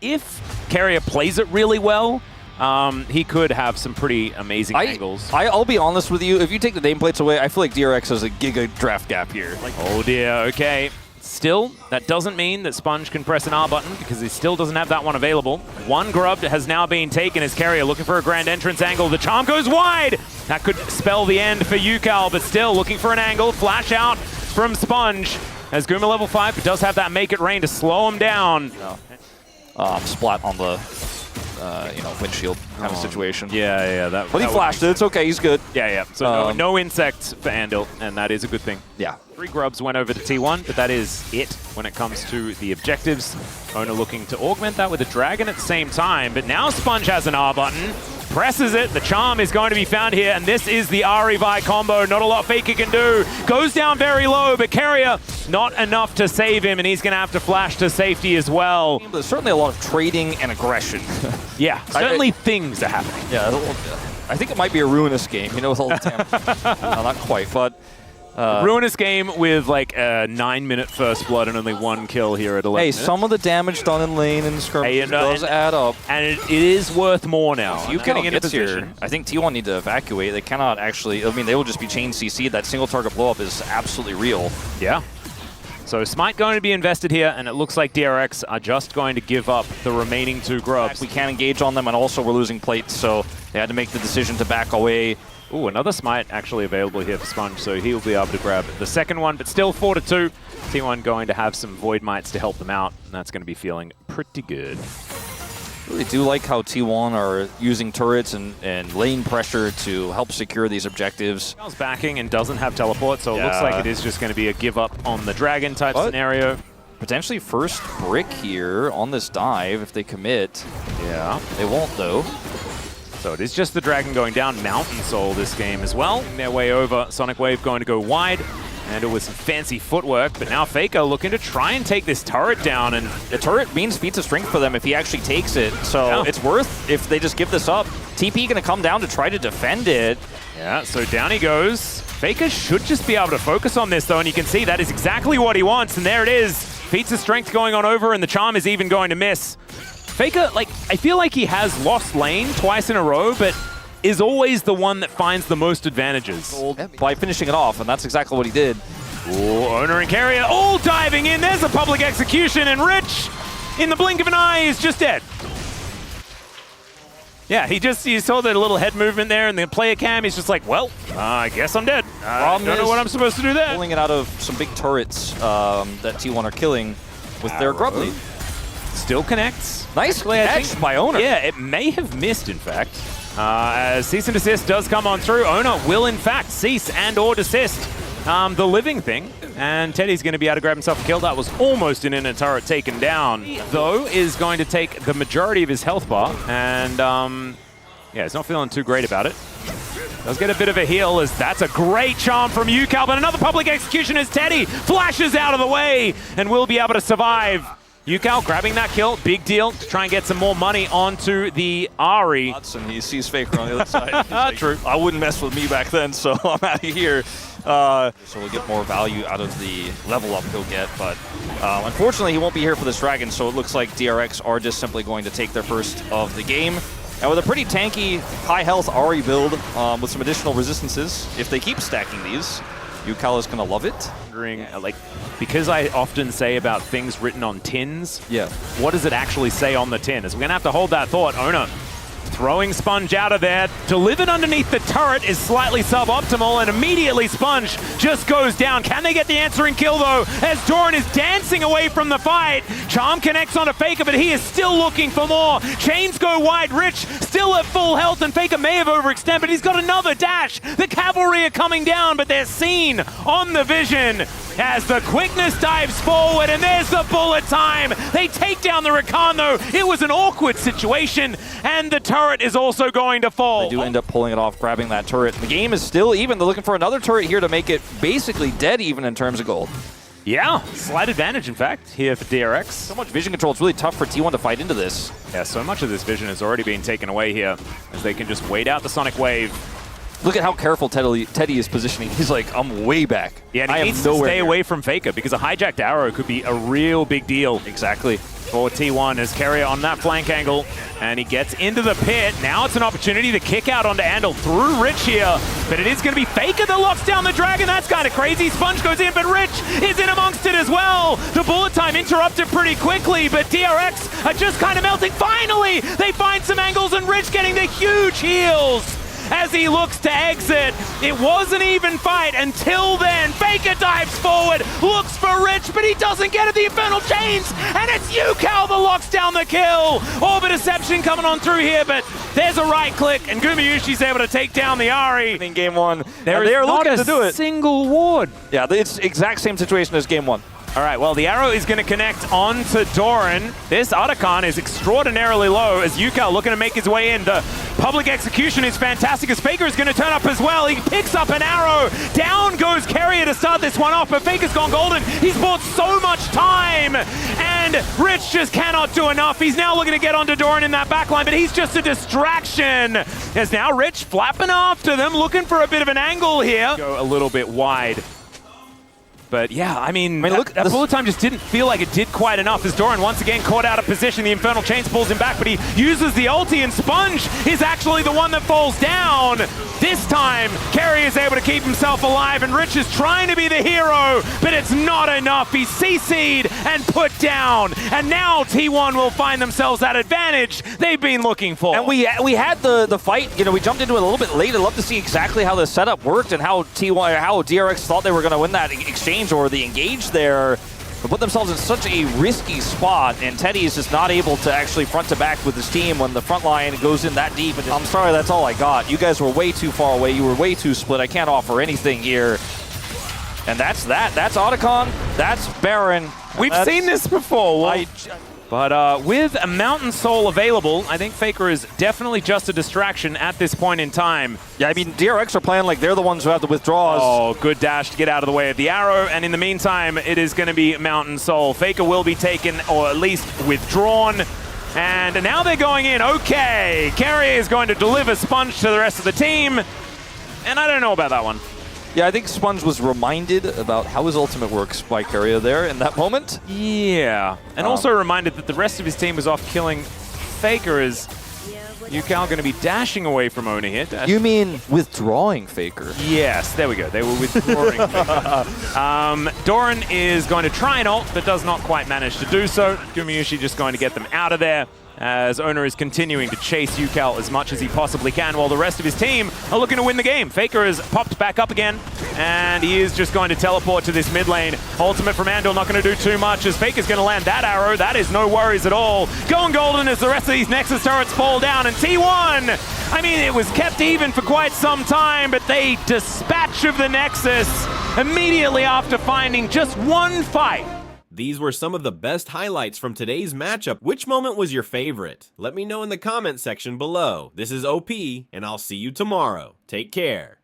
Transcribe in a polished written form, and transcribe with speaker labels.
Speaker 1: If Carrier plays it really well, he could have some pretty amazing angles.
Speaker 2: I'll be honest with you, if you take the nameplates away, I feel like DRX has a giga draft gap here.
Speaker 1: Oh dear, okay. Still, that doesn't mean that Sponge can press an R button because he still doesn't have that one available. One grub has now been taken as Carrier looking for a grand entrance angle. The charm goes wide! That could spell the end for UCAL, but still looking for an angle. Flash out from Sponge as Guma level 5, but does have that make it rain to slow him down.
Speaker 2: Splat on the windshield kind of situation.
Speaker 1: Yeah.
Speaker 2: But he flashed it. It's okay. He's good.
Speaker 1: Yeah. So no insects for Andil, and that is a good thing.
Speaker 2: Yeah.
Speaker 1: 3 grubs went over to T1, but that is it when it comes to the objectives. Owner looking to augment that with a dragon at the same time, but now Sponge has an R button, presses it, the charm is going to be found here, and this is the Ari-Vi combo. Not a lot Faker can do. Goes down very low, but Carrier, not enough to save him, and he's going to have to flash to safety as well.
Speaker 2: There's certainly a lot of trading and aggression.
Speaker 1: Yeah, certainly things are happening.
Speaker 2: Yeah, I think it might be a ruinous game, with all the damage. No, not quite, but...
Speaker 1: ruinous game with like a 9-minute first blood and only 1 kill here at 11 minutes.
Speaker 2: Some of the damage done in lane and skirmishes does add up.
Speaker 1: And it is worth more now.
Speaker 2: If UCAL into position here, I think T1 need to evacuate. They cannot actually, they will just be chain CC. That single target blow up is absolutely real.
Speaker 1: Yeah. So Smite going to be invested here, and it looks like DRX are just going to give up the remaining 2 grubs.
Speaker 2: We can't engage on them, and also we're losing plates, so they had to make the decision to back away.
Speaker 1: Ooh, another Smite actually available here for Sponge, so he'll be able to grab the second one, but still 4-2. T1 going to have some Void Mites to help them out, and that's going to be feeling pretty good.
Speaker 2: Really do like how T1 are using turrets and lane pressure to help secure these objectives.
Speaker 1: He's backing and doesn't have teleport, so it looks like it is just going to be a give up on the dragon type scenario.
Speaker 2: Potentially first brick here on this dive if they commit.
Speaker 1: Yeah.
Speaker 2: They won't though.
Speaker 1: So it is just the dragon going down. Mountain Soul this game as well. Their way over. Sonic Wave going to go wide. And it was some fancy footwork, but now Faker looking to try and take this turret down. And
Speaker 2: the turret means feats of strength for them if he actually takes it. So it's worth if they just give this up. TP going to come down to try to defend it.
Speaker 1: Yeah, so down he goes. Faker should just be able to focus on this though, and you can see that is exactly what he wants. And there it is. Feats of strength going on over, and the charm is even going to miss. Faker, I feel like he has lost lane twice in a row, but is always the one that finds the most advantages.
Speaker 2: By finishing it off, and that's exactly what he did.
Speaker 1: Ooh, Owner and Carrier all diving in. There's a public execution, and Rich, in the blink of an eye, is just dead. Yeah, you saw that little head movement there, and the player cam, he's just like, well, I guess I'm dead. I don't know what I'm supposed to do there.
Speaker 2: Pulling it out of some big turrets that T1 are killing with their grub lead.
Speaker 1: Still connects.
Speaker 2: Nice catch by Owner.
Speaker 1: Yeah, it may have missed, in fact. As cease and desist does come on through, Owner will, in fact, cease and or desist the living thing. And Teddy's going to be able to grab himself a kill. That was almost an inner turret taken down. Though, is going to take the majority of his health bar. And, yeah, he's not feeling too great about it. Does get a bit of a heal as that's a great charm from UCAL. But another public execution as Teddy flashes out of the way and will be able to survive. UCAL grabbing that kill, big deal, to try and get some more money onto the Ari.
Speaker 2: And he sees Faker on the other side. Like,
Speaker 1: true.
Speaker 2: I wouldn't mess with me back then, so I'm out of here. So we'll get more value out of the level up he'll get, but unfortunately he won't be here for this dragon, so it looks like DRX are just simply going to take their first of the game. And with a pretty tanky, high health Ari build with some additional resistances, if they keep stacking these, UCAL is going to love it.
Speaker 1: Because I often say about things written on tins,
Speaker 2: yeah,
Speaker 1: what does it actually say on the tin? Is we're going to have to hold that thought. Owner throwing Sponge out of there. Delivered underneath the turret is slightly suboptimal, and immediately Sponge just goes down. Can they get the answering kill, though, as Doran is dancing away from the fight? Charm connects onto Faker, but he is still looking for more. Chains go wide. Rich still at full health, and Faker may have overextended, but he's got another dash. The cavalry are coming down, but they're seen on the vision as the quickness dives forward, and there's the bullet time. They take down the Rakan, though. It was an awkward situation, and the turret is also going to fall.
Speaker 2: They do end up pulling it off, grabbing that turret. The game is still even. They're looking for another turret here to make it basically dead even in terms of gold.
Speaker 1: Yeah, slight advantage, in fact, here for DRX.
Speaker 2: So much vision control. It's really tough for T1 to fight into this.
Speaker 1: Yeah, so much of this vision has already been taken away here as they can just wait out the Sonic Wave.
Speaker 2: Look at how careful Teddy is positioning. He's like, I'm way back.
Speaker 1: Yeah, and he needs to stay away from Faker because a hijacked arrow could be a real big deal.
Speaker 2: Exactly.
Speaker 1: for T1 as Carrier on that flank angle, and he gets into the pit. Now it's an opportunity to kick out onto Andal through Rich here, but it is going to be Faker that locks down the Dragon. That's kind of crazy. Sponge goes in, but Rich is in amongst it as well. The bullet time interrupted pretty quickly, but DRX are just kind of melting. Finally, they find some angles, and Rich getting the huge heals as he looks to exit. It was an even fight until then. Faker dives forward, looks for Rich, but he doesn't get it. The Infernal Chains, and it's UCal that locks down the kill. Orbit Deception coming on through here, but there's a right click, and Gumayushi's able to take down the Ahri.
Speaker 2: In game one,
Speaker 1: There is not a single ward.
Speaker 2: Yeah, it's exact same situation as game one.
Speaker 1: All right, well, the arrow is going to connect onto Doran. This Otacon is extraordinarily low as UCal looking to make his way in. The public execution is fantastic as Faker is going to turn up as well. He picks up an arrow. Down goes Carrier to start this one off, but Faker's gone golden. He's bought so much time, and Rich just cannot do enough. He's now looking to get onto Doran in that backline, but he's just a distraction. As now Rich flapping after them, looking for a bit of an angle here. Go a little bit wide. But yeah, I mean look, that bullet time just didn't feel like it did quite enough as Doran once again caught out of position. The Infernal Chains pulls him back, but he uses the ulti, and Sponge is actually the one that falls down. This time, Carey is able to keep himself alive, and Rich is trying to be the hero, but it's not enough. He's CC'd and put down, and now T1 will find themselves that advantage they've been looking for.
Speaker 2: And we had the fight, you know, we jumped into it a little bit late. I'd love to see exactly how the setup worked and how T1, how DRX thought they were going to win that exchange or the engage there, but put themselves in such a risky spot, and Teddy is just not able to actually front to back with his team when the front line goes in that deep. And I'm sorry, that's all I got. You guys were way too far away. You were way too split. I can't offer anything here. And that's that. That's Otacon. That's Baron.
Speaker 1: We've seen this before. But with a Mountain Soul available, I think Faker is definitely just a distraction at this point in time.
Speaker 2: Yeah, I mean, DRX are playing like they're the ones who have the withdrawals.
Speaker 1: Oh, good dash to get out of the way of the arrow. And in the meantime, it is going to be Mountain Soul. Faker will be taken, or at least withdrawn. And now they're going in. Okay, Carrier is going to deliver Sponge to the rest of the team. And I don't know about that one.
Speaker 2: Yeah, I think Sponge was reminded about how his ultimate works by Carrier there in that moment.
Speaker 1: Yeah, and also reminded that the rest of his team was off killing Faker as UCal going to be dashing away from Ona here.
Speaker 2: You mean withdrawing Faker?
Speaker 1: Yes, there we go. They were withdrawing Faker. Doran is going to try and ult, but does not quite manage to do so. Gumayushi just going to get them out of there, as Ona is continuing to chase UCal as much as he possibly can, while the rest of his team are looking to win the game. Faker has popped back up again, and he is just going to teleport to this mid lane. Ultimate from Andal not going to do too much, as Faker's going to land that arrow. That is no worries at all. Going golden as the rest of these Nexus turrets fall down, and T1, I mean, it was kept even for quite some time, but they dispatch of the Nexus immediately after finding just one fight.
Speaker 3: These were some of the best highlights from today's matchup. Which moment was your favorite? Let me know in the comment section below. This is OP, and I'll see you tomorrow. Take care.